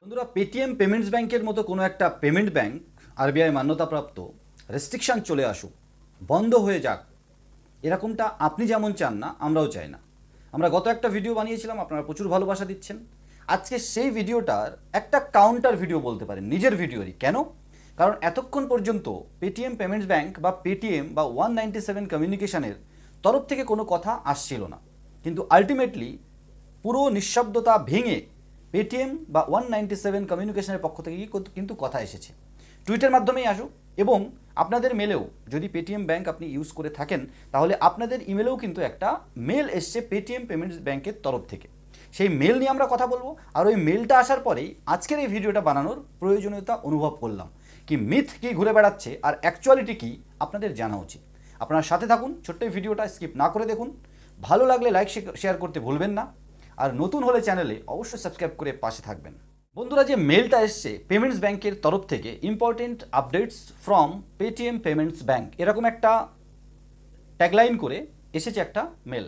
বন্ধুরা, Paytm payments ব্যাংকের মতো কোনো একটা পেমেন্ট ব্যাংক আরবিআই মান্যতাপ্রাপ্ত রেস্ট্রিকশন চলে আসুক, বন্ধ হয়ে যাক, এরকমটা আপনি যেমন চান না, আমরাও চাই না। আমরা গত একটা ভিডিও বানিয়েছিলাম, আপনারা প্রচুর ভালোবাসা দিচ্ছেন। আজকে সেই ভিডিওটার একটা কাউন্টার ভিডিও বলতে পারেন, নিজের ভিডিওরই। কেন? কারণ এতক্ষণ পর্যন্ত পেটিএম পেমেন্টস ব্যাংক বা পেটিএম বা 197 কমিউনিকেশনের তরফ থেকে কোনো কথা আসছিল না, কিন্তু আলটিমেটলি পুরো নিঃশব্দতা ভেঙে পেটিএম বা 197 কমিউনিকেশনের পক্ষ থেকে কিন্তু কথা এসেছে। টুইটের মাধ্যমেই আসুক, এবং আপনাদের মেলেও যদি পেটিএম ব্যাংক আপনি ইউজ করে থাকেন, তাহলে আপনাদের ইমেলেও কিন্তু একটা মেল এসছে পেটিএম পেমেন্টস ব্যাংকের তরফ থেকে। সেই মেল নিয়ে আমরা কথা বলবো, আর ওই মেলটা আসার পরেই আজকের এই ভিডিওটা বানানোর প্রয়োজনীয়তা অনুভব করলাম। কি মিথ কি ঘুরে বেড়াচ্ছে আর অ্যাকচুয়ালিটি কি আপনাদের জানা উচিত। আপনার সাথে থাকুন, ছোট্ট এই ভিডিওটা স্কিপ না করে দেখুন। ভালো লাগলে লাইক শেয়ার করতে ভুলবেন না, আর নতুন হলে চ্যানেলে অবশ্যই সাবস্ক্রাইব করে পাশে থাকবেন। বন্ধুরা, যে মেলটা এসছে পেমেন্টস ব্যাংকের তরফ থেকে, important updates from Paytm payments bank, এরকম একটা ট্যাগলাইন করে এসেছে একটা মেল।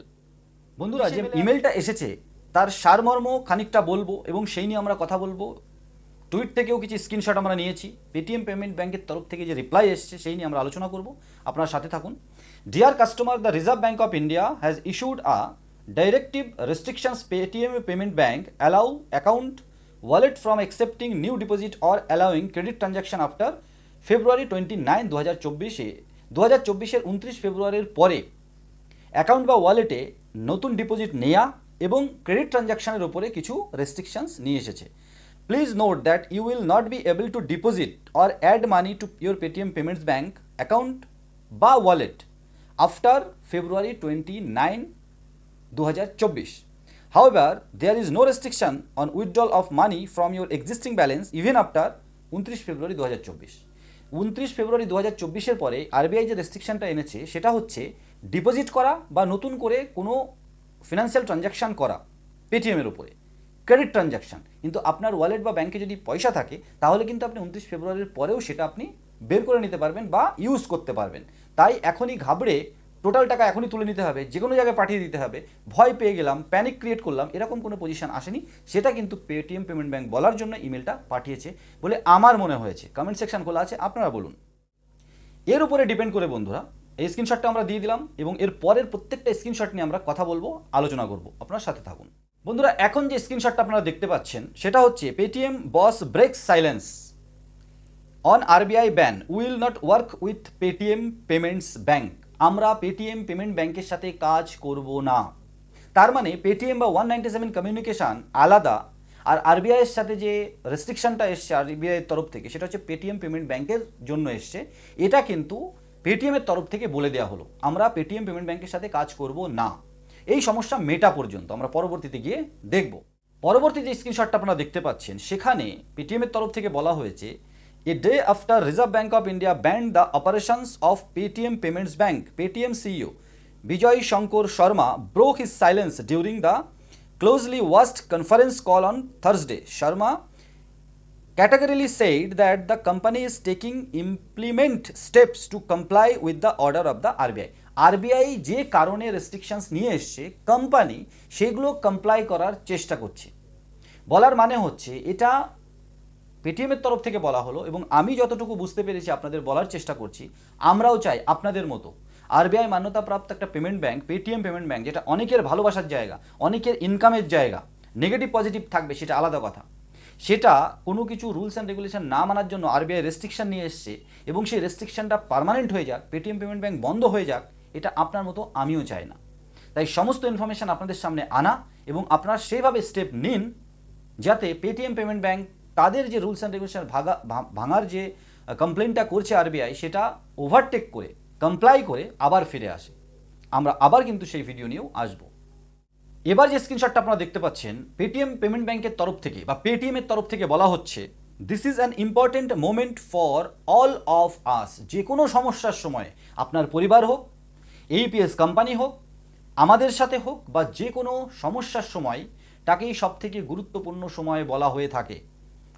বন্ধুরা, যে ইমেলটা এসেছে তার সারমর্ম খানিকটা বলবো এবং সেই নিয়ে আমরা কথা বলবো। টুইট থেকেও কিছু স্ক্রিনশট আমরা নিয়েছি। পেটিএম পেমেন্ট ব্যাংকের তরফ থেকে যে রিপ্লাই এসছে সেই নিয়ে আমরা আলোচনা করব। আপনার সাথে থাকুন। Deer customer, the reserve bank of India has issued a directive restrictions Paytm payment bank allow account wallet from accepting new deposit or allowing credit transaction after February 29, 2024 2024-এর 29 ফেব্রুয়ারির পরে অ্যাকাউন্ট বা ওয়ালেটে নতুন ডিপোজিট নেওয়া এবং ক্রেডিট ট্রানজ্যাকশনের উপরে কিছু restrictions নিয়ে এসেছে। Please note that you will not be able to deposit or add money to your Paytm payments bank account বা wallet after February 29, 2024. However, there is no restriction on withdrawal of money from your existing balance even after 29 ফেব্রুয়ারি 2024। 29 ফেব্রুয়ারি 2024-এর পরে RBI যে রেস্ট্রিকশনটা এনেছে সেটা হচ্ছে deposit করা বা নতুন করে কোনো ফিনান্সিয়াল ট্রানজ্যাকশান করা পেটিএমের উপরে, ক্রেডিট ট্রানজ্যাকশান। কিন্তু আপনার ওয়ালেট বা ব্যাংকে যদি পয়সা থাকে তাহলে কিন্তু আপনি 29 ফেব্রুয়ারির পরেও সেটা আপনি বের করে নিতে পারবেন বা ইউজ করতে পারবেন। তাই এখনই ঘাবড়ে টোটাল টাকা এখনই তুলে নিতে হবে, যে কোনো জায়গায় পাঠিয়ে দিতে হবে, ভয় পেয়ে গেলাম, প্যানিক ক্রিয়েট করলাম, এরকম কোনো পজিশন আসেনি। সেটা কিন্তু পেটিএম পেমেন্ট ব্যাংক বলার জন্য ইমেলটা পাঠিয়েছে বলে আমার মনে হয়েছে। কমেন্ট সেকশন খোলা আছে, আপনারা বলুন। এর উপরে ডিপেন্ড করে বন্ধুরা এই স্ক্রিনশটটা আমরা দিয়ে দিলাম এবং এর পরের প্রত্যেকটা স্ক্রিনশট নিয়ে আমরা কথা বলবো, আলোচনা করব। আপনার সাথে থাকুন। বন্ধুরা, এখন যে স্ক্রিনশটটা আপনারা দেখতে পাচ্ছেন সেটা হচ্ছে Paytm boss breaks silence on RBI ban, will not work with Paytm payments bank. আমরা পেটিএম পেমেন্ট ব্যাংকের সাথে কাজ করব না। তার মানে পেটিএম বা 197 কমিউনিকেশান আলাদা, আর আরবিআইয়ের সাথে যে রেস্ট্রিকশনটা এসছে আরবিআইয়ের তরফ থেকে সেটা হচ্ছে পেটিএম পেমেন্ট ব্যাংকের জন্য এসছে। এটা কিন্তু পেটিএমের তরফ থেকে বলে দেওয়া হলো আমরা পেটিএম পেমেন্ট ব্যাংকের সাথে কাজ করব না। এই সমস্যা মেটা পর্যন্ত আমরা পরবর্তীতে গিয়ে দেখব। পরবর্তী যে স্ক্রিনশটটা আপনারা দেখতে পাচ্ছেন সেখানে পেটিএমের তরফ থেকে বলা হয়েছে, A day after Reserve Bank of India banned the operations of Paytm Payments Bank, Paytm CEO Vijay Shankar Sharma broke his silence during the closely watched conference call on Thursday. Sharma categorically said that the company is taking implement steps to comply with the order of the RBI. RBI যে কারণে restrictions নিয়ে এসছে company সেগুলো comply করার চেষ্টা করছে। বলার মানে হচ্ছে এটা পেটিএমের তরফ থেকে বলা হলো এবং আমি যতটুকু বুঝতে পেরেছি আপনাদের বলার চেষ্টা করছি। আমরাও চাই আপনাদের মতো আরবিআই মান্যতাপ্রাপ্ত একটা payment bank, Paytm payment bank, যেটা অনেকের ভালোবাসার জায়গা, অনেকের ইনকামের জায়গা, নেগেটিভ পজিটিভ থাকবে সেটা আলাদা কথা, সেটা কোনো কিছু রুলস অ্যান্ড রেগুলেশন না মানার জন্য আরবিআই রেস্ট্রিকশন নিয়ে এসছে এবং সেই রেস্ট্রিকশনটা পার্মানেন্ট হয়ে যাক, পেটিএম পেমেন্ট ব্যাংক বন্ধ হয়ে যাক, এটা আপনার মতো আমিও চাই না। তাই সমস্ত ইনফরমেশান আপনাদের সামনে আনা এবং আপনারা সেইভাবে স্টেপ নিন যাতে পেটিএম পেমেন্ট ব্যাংক তাদের যে রুলস অ্যান্ড রেগুলেশন ভাঙার যে কমপ্লেনটা করছে আরবিআই সেটা ওভারটেক করে কমপ্লাই করে আবার ফিরে আসে। আমরা আবার কিন্তু সেই ভিডিও নিয়েও আসব। এবার যে স্ক্রিনশটটা আপনারা দেখতে পাচ্ছেন পেটিএম পেমেন্ট ব্যাংকের তরফ থেকে বা পেটিএমের তরফ থেকে বলা হচ্ছে, this is an important moment for all of us. যে কোনো সমস্যার সময় আপনার পরিবার হোক, এইপিএস কোম্পানি হোক, আমাদের সাথে হোক, বা যে কোনো সমস্যার সময় তাকেই সবথেকে গুরুত্বপূর্ণ সময় বলা হয়ে থাকে।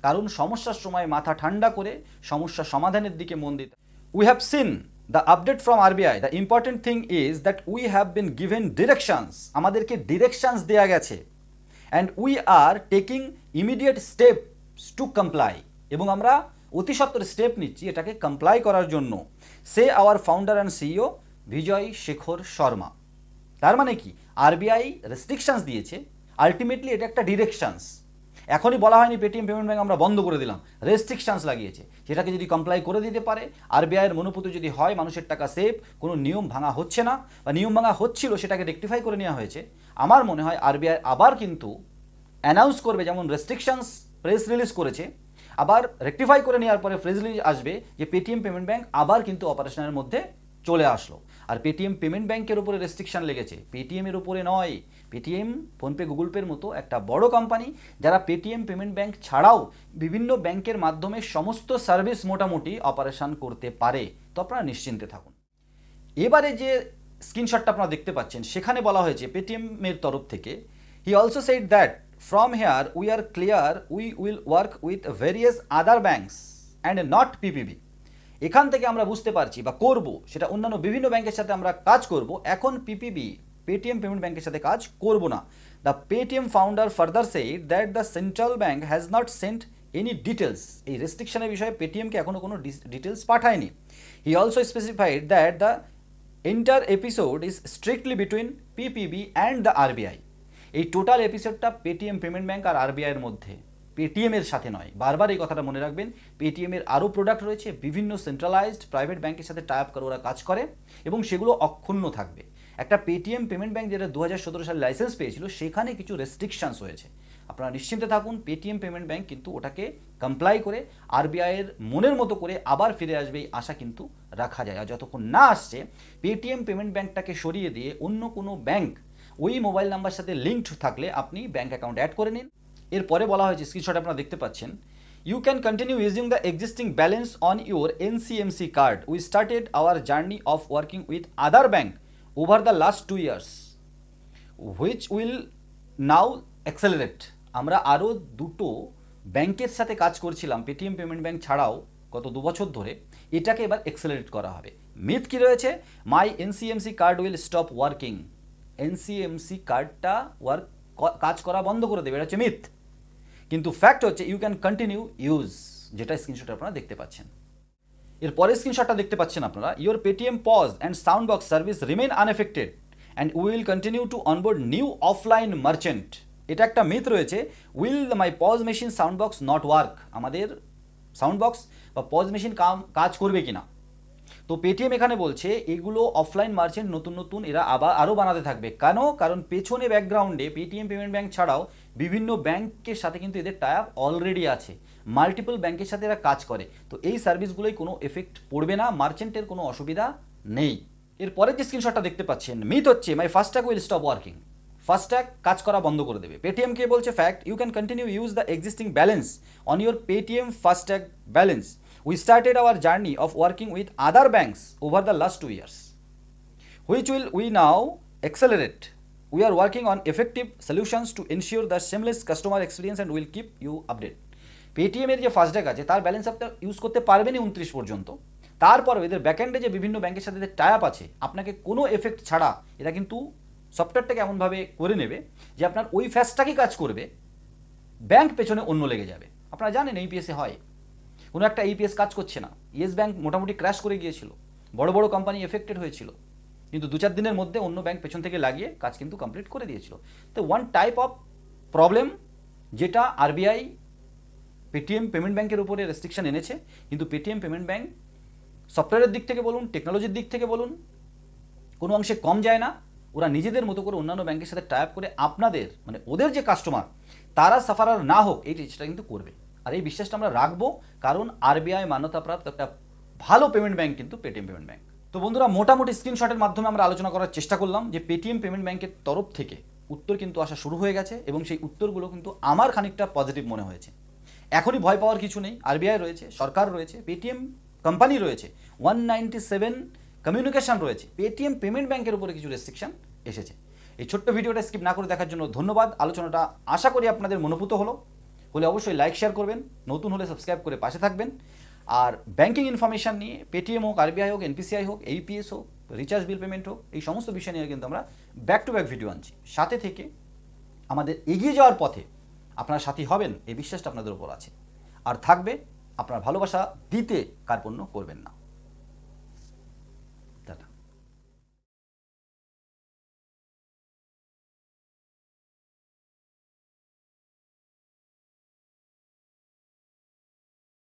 কারণ সমস্যার সময় মাথা ঠান্ডা করে সমস্যা সমাধানের দিকে মন দিতে। We have seen the update from RBI, the important thing is that we have been given directions, আমাদেরকে ডিরেকশনস দেওয়া গেছে, and we are taking immediate step to comply, এবং আমরা অতি সত্বর স্টেপ নিচ্ছি এটাকে কমপ্লাই করার জন্য, সে আওয়ার ফাউন্ডার অ্যান্ড সিইও বিজয় শেখর শর্মা। তার মানে কি, আরবিআই রেস্ট্রিকশনস দিয়েছে, আলটিমেটলি এটা একটা ডিরেকশনস। এখনই বলা হয়নি পেটিএম পেমেন্ট ব্যাঙ্ক আমরা বন্ধ করে দিলাম, রেস্ট্রিকশনস লাগিয়েছে। সেটাকে যদি কমপ্লাই করে দিতে পারে, আরবিআইয়ের মনোপুত যদি হয় মানুষের টাকা সেফ, কোনো নিয়ম ভাঙা হচ্ছে না, বা নিয়ম ভাঙা হচ্ছিল সেটাকে রেকটিফাই করে নেওয়া হয়েছে, আমার মনে হয় আরবিআই আবার কিন্তু অ্যানাউন্স করবে, যেমন রেস্ট্রিকশনস প্রেস রিলিজ করেছে, আবার রেকটিফাই করে নেওয়ার পরে প্রেস রিলিজ আসবে যে পেটিএম পেমেন্ট ব্যাঙ্ক আবার কিন্তু অপারেশনের মধ্যে চলে আসলো। আর পেটিএম পেমেন্ট ব্যাঙ্কের উপরে রেস্ট্রিকশন লেগেছে, পেটিএমের উপরে নয়। পেটিএম, ফোনপে, গুগল পের মতো একটা বড় কোম্পানি, যারা পেটিএম পেমেন্ট ব্যাঙ্ক ছাড়াও বিভিন্ন ব্যাংকের মাধ্যমে সমস্ত সার্ভিস মোটামুটি অপারেশন করতে পারে। তো আপনারা নিশ্চিন্তে থাকুন। এবারে যে স্ক্রিনশটটা আপনারা দেখতে পাচ্ছেন, সেখানে বলা হয়েছে পেটিএমের তরফ থেকে, he also said that from here we are clear we will work with various other banks and not PPB. এখান থেকে আমরা বুঝতে পারছি বা করব, সেটা অন্যান্য বিভিন্ন ব্যাংকের সাথে আমরা কাজ করব, এখন পিপিবি পেটিএম পেমেন্ট ব্যাংকের সাথে কাজ করব না। The Paytm founder further said that the central bank has not sent any details. এই রেস্ট্রিকশনের বিষয়ে পেটিএমকে এখনও কোনো ডিটেলস পাঠায়নি। He also specified that the entire episode is strictly between PPB and the RBI. এই টোটাল এপিসোডটা পেটিএম পেমেন্ট ব্যাঙ্ক আর আরবিআইয়ের মধ্যে, পেটিএমের সাথে নয়। বারবার এই কথাটা মনে রাখবেন, পেটিএমের আরও প্রোডাক্ট রয়েছে, বিভিন্ন সেন্ট্রালাইজড প্রাইভেট ব্যাংকের সাথে টাই আপ করে ওরা কাজ করে, এবং সেগুলো অক্ষুণ্ণ থাকবে। একটা পেটিএম পেমেন্ট ব্যাঙ্ক যেটা 2017 সালে লাইসেন্স পেয়েছিল, সেখানে কিছু রেস্ট্রিকশনস হয়েছে। আপনারা নিশ্চিন্তে থাকুন, পেটিএম পেমেন্ট ব্যাঙ্ক কিন্তু ওটাকে কমপ্লাই করে আরবিআইয়ের মনের মতো করে আবার ফিরে আসবে, এই আশা কিন্তু রাখা যায়। আর যতক্ষণ না আসছে, পেটিএম পেমেন্ট ব্যাঙ্কটাকে সরিয়ে দিয়ে অন্য কোনো ব্যাঙ্ক ওই মোবাইল নাম্বার সাথে লিঙ্কড থাকলে আপনি ব্যাঙ্ক অ্যাকাউন্ট অ্যাড করে নিন। এরপরে বলা হয়েছে, স্ক্রিনশট আপনারা দেখতে পাচ্ছেন, you can continue using the existing balance on your NCMC card. We started our journey of working with other bank over the last 2 years, which will now accelerate. আমরা আরও দুটো ব্যাংকের সাথে কাজ করছিলাম পেটিএম পেমেন্ট ব্যাঙ্ক ছাড়াও গত 2 বছর ধরে, এটাকে এবার অ্যাক্সেলারেট করা হবে। মিথ কী রয়েছে? মাই এনসিএমসি কার্ড উইল স্টপ ওয়ার্কিং। এনসিএমসি কার্ডটা কাজ করা বন্ধ করে দেবে, এটা হচ্ছে মিথ। কিন্তু ফ্যাক্ট হচ্ছে ইউ ক্যান কন্টিনিউ ইউজ, যেটা স্ক্রিনশট আপনারা দেখতে পাচ্ছেন। এর পরের স্ক্রিনশটটা দেখতে পাচ্ছেন আপনারা, your Paytm POS and sound box service remain unaffected and will continue to onboard new offline merchant. এটা একটা মিথ রয়েছে, will my POS machine sound box not work. আমাদের সাউন্ড বক্স বা পজ মেশিন কাজ করবে কিনা। তো পেটিএম এখানে বলছে এগুলো অফলাইন মার্চেন্ট নতুন নতুন এরা আরও বানাতে থাকবে। কেন? কারণ পেছনে ব্যাকগ্রাউন্ডে পেটিএম পেমেন্ট ব্যাঙ্ক ছাড়াও বিভিন্ন ব্যাংকের সাথে কিন্তু এদের টাই আপ অলরেডি আছে, মাল্টিপল ব্যাংকের সাথে এরা কাজ করে। তো এই সার্ভিসগুলোই কোনো এফেক্ট পড়বে না, মার্চেন্টের কোনো অসুবিধা নেই। এরপরে যে স্ক্রিনশটটা দেখতে পাচ্ছেন, মিথ হচ্ছে my FASTag will stop working. FASTag কাজ করা বন্ধ করে দেবে। পেটিএমকে বলছে fact, you can continue use the existing balance on your Paytm FASTag balance. We started our journey of working with other banks over the last 2 years, which will we now accelerate. We are working on effective solutions to ensure the seamless customer experience and will keep you updated. Paytm এর যে FASTag আছে তার balance আপনি use করতে পারবেনই 29 পর্যন্ত। তারপরে এদের ব্যাকএন্ডে যে বিভিন্ন ব্যাংকের সাথে টাই আপ আছে, আপনাকে কোনো এফেক্ট ছাড়া এটা কিন্তু সফটওয়্যারটাকে এমনভাবে করে নেবে যে আপনার ওই ফাস্ট্যাগই কাজ করবে, ব্যাংক পেছনে অন্য লেগে যাবে। আপনারা জানেন ইপিএসে হয়, কোনো একটা ইপিএস কাজ করছে না, ইয়েস ব্যাংক মোটামুটি ক্র্যাশ করে গিয়েছিল, বড় বড় কোম্পানি এফেক্টেড হয়েছিল, কিন্তু 2-4 দিনের মধ্যে অন্য ব্যাংক পেছন থেকে লাগিয়ে কাজ কিন্তু কমপ্লিট করে দিয়েছিল। তো ওয়ান টাইপ অফ প্রবলেম যেটা আরবিআই পেটিএম পেমেন্ট ব্যাঙ্কের উপরে রেস্ট্রিকশন এনেছে, কিন্তু পেটিএম পেমেন্ট ব্যাঙ্ক সফটওয়্যারের দিক থেকে বলুন, টেকনোলজির দিক থেকে বলুন, কোনো অংশে কম যায় না। ওরা নিজেদের মতো করে অন্যান্য ব্যাংকের সাথে টাই আপ করে আপনাদের মানে ওদের যে কাস্টমার তারা সাফারার না হোক এই জিনিসটা কিন্তু করবে। আর এই বিশ্বাসটা আমরা রাখবো, কারণ আরবিআই মান্যতাপ্রাপ্ত একটা ভালো পেমেন্ট ব্যাঙ্ক কিন্তু পেটিএম পেমেন্ট ব্যাঙ্ক। তো বন্ধুরা, মোটামুটি স্ক্রিনশটের মাধ্যমে আমরা আলোচনা করার চেষ্টা করলাম যে পেটিএম পেমেন্ট ব্যাঙ্কের তরফ থেকে উত্তর কিন্তু আসা শুরু হয়ে গেছে, এবং সেই উত্তরগুলো কিন্তু আমার খানিকটা পজিটিভ মনে হয়েছে। এখনই ভয় পাওয়ার কিছু নেই, আরবিআই রয়েছে, সরকার রয়েছে, পেটিএম কোম্পানি রয়েছে, 197 কমিউনিকেশন রয়েছে, পেটিএম পেমেন্ট ব্যাঙ্কের উপরে কিছু রেস্ট্রিকশন এসেছে। এই ছোট্ট ভিডিওটা স্কিপ না করে দেখার জন্য ধন্যবাদ। আলোচনাটা আশা করি আপনাদের মনোভূত হলে অবশ্যই লাইক শেয়ার করবেন, নতুন হলে সাবস্ক্রাইব করে পাশে থাকবেন। আর ব্যাংকিং ইনফরমেশান নিয়ে পেটিএম হোক, আরবিআই হোক, এনপিসিআই হোক, এইপিএস হোক, রিচার্জ বিল পেমেন্ট হোক, এই সমস্ত বিষয় নিয়ে কিন্তু আমরা ব্যাক টু ব্যাক ভিডিও আনছি। সাথে থেকে আমাদের এগিয়ে যাওয়ার পথে আপনারা সাথী হবেন, এই বিশ্বাসটা আপনাদের উপর আছে। আর থাকবে আপনার ভালোবাসা দিতে কার্পণ্য করবেন না।